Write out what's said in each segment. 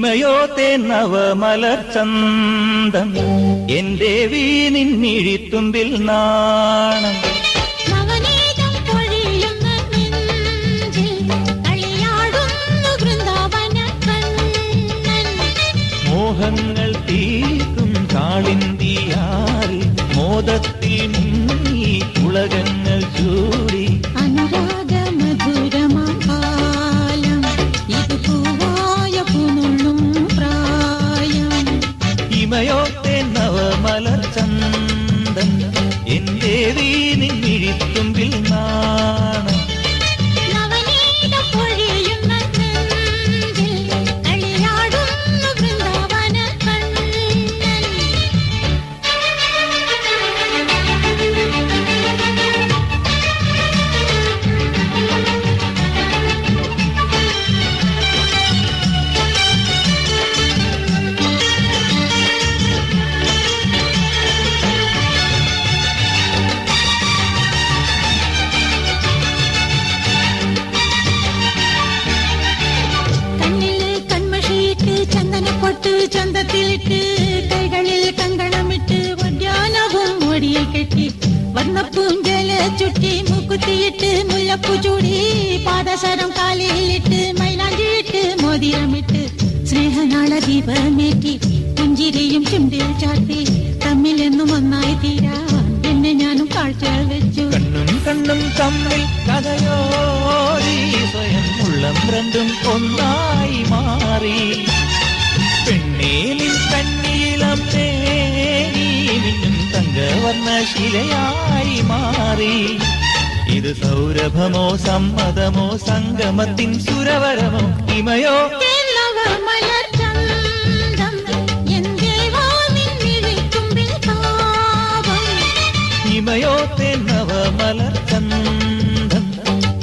ഇമയോ തേന്നവമലർ ചന്തം എന്റെ വീനിന്നിഴിത്തുമ്പിൽ നാണം മോഹങ്ങൾ തീർക്കും കാളിന്തിയാറി മോദത്തിൽ മുങ്ങി ഉലകങ്ങൾ ചൂടി അനുരാഗ മധുരമാലം ഇത് പൂവായ പൂനുള്ളും പ്രായം ഇമയോ തേന്നവമലർ ചന്തം എന്റെ വീനിന്നിഴിത്തുമ്പിൽ നാണം ചന്തത്തിലിട്ട് കൈകളിൽ കങ്കണമിട്ട് വഡ്യാനവും ഒടിയിൽ കെട്ടി വർണ്ണപ്പൂഞ്ചല ചുറ്റി മൂക്കുത്തിയിട്ട് മുല്ലപ്പൂ ചൂടി പാദസരം കാലിലിട്ട് മൈലാഞ്ചിയിട്ട് മോതിരമിട്ട് സ്നേഹനാള ദീപമേറ്റി പുഞ്ചിരിയും ചുണ്ടിൽ ചാർത്തി തമ്മിലെന്നും ഒന്നായി തീരാൻ എന്നെ ഞാനും കാഴ്ച വെച്ചു കണ്ണും കണ്ണും തമ്മിൽ കഥയോടി സ്വയം ഉള്ളം രണ്ടും ഒന്നായി മാറി പെണ്ണേലിൻ കണ്ണിയിളം തേനിന്നും തങ്കവർണ്ണ ശിലയായി മാറി ഇത് സൗരഭമോ സമ്മതമോ സംഗമത്തിൻ സുരവരമോ ഇമയോ ഇമയോ തേന്നവമലർ ചന്തം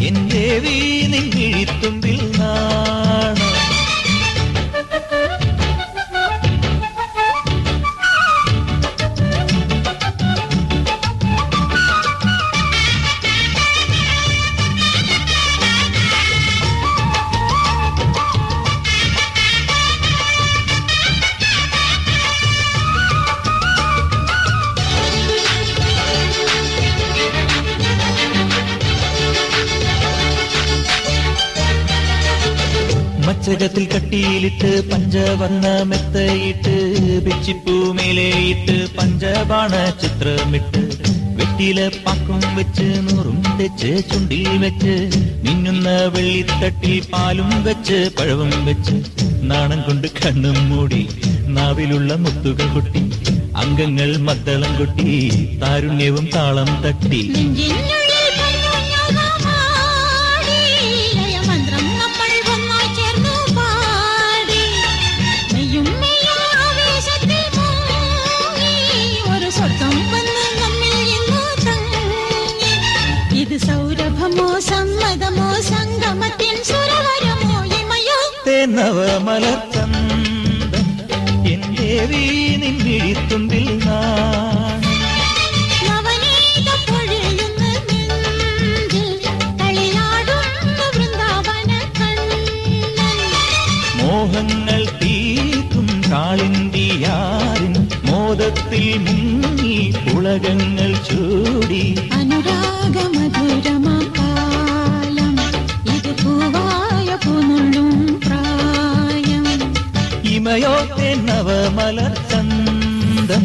എന്റെ വീനിന്നിഴിത്തുമ്പിൽ നാണം മച്ചകത്തിൽ കട്ടിയിലിട്ട് പഞ്ചവർണ്ണ മെത്തയിട്ട് വെച്ചിപ്പൂമേലയിട്ട് പഞ്ചബാണ ചിത്രമിട്ട് വെറ്റില പാക്കും വെച്ച് നൂറും തെച്ച് ചുണ്ടിൽ വെച്ച് മിന്നുന്ന വെള്ളിത്തട്ടിൽ പാലും വെച്ച് പഴവും വെച്ച് നാണം കൊണ്ട് കണ്ണും മൂടി നാവിലുള്ള മുത്തുകൾ കൊട്ടി അംഗങ്ങൾ മദ്ദളം കൊട്ടി താരുണ്യവും താളം തട്ടി ഇത് സൗരഭമോ സമ്മതമോ സംഗമത്തിൻ സുരവരമോ ഇമയോ തേന്നവമലർ ചന്തം എന്റെ വീനിന്നിഴിത്തുമ്പിൽ നാണം നവനീത പൊഴിയുന്ന നെഞ്ചിൽ കളിയാടുന്ന വൃന്ദാവന കണ്ണൻ മോഹങ്ങൾ തീർക്കും കാളിന്തിയാറിൻ മോദത്തിൽ മുങ്ങി ഉലകങ്ങൾ ചൂടി അനുരാഗ മധുരമാലം ഇത് പൂവായ പൂനുള്ളും പ്രായം ഇമയോ തേന്നവമലർ ചന്തം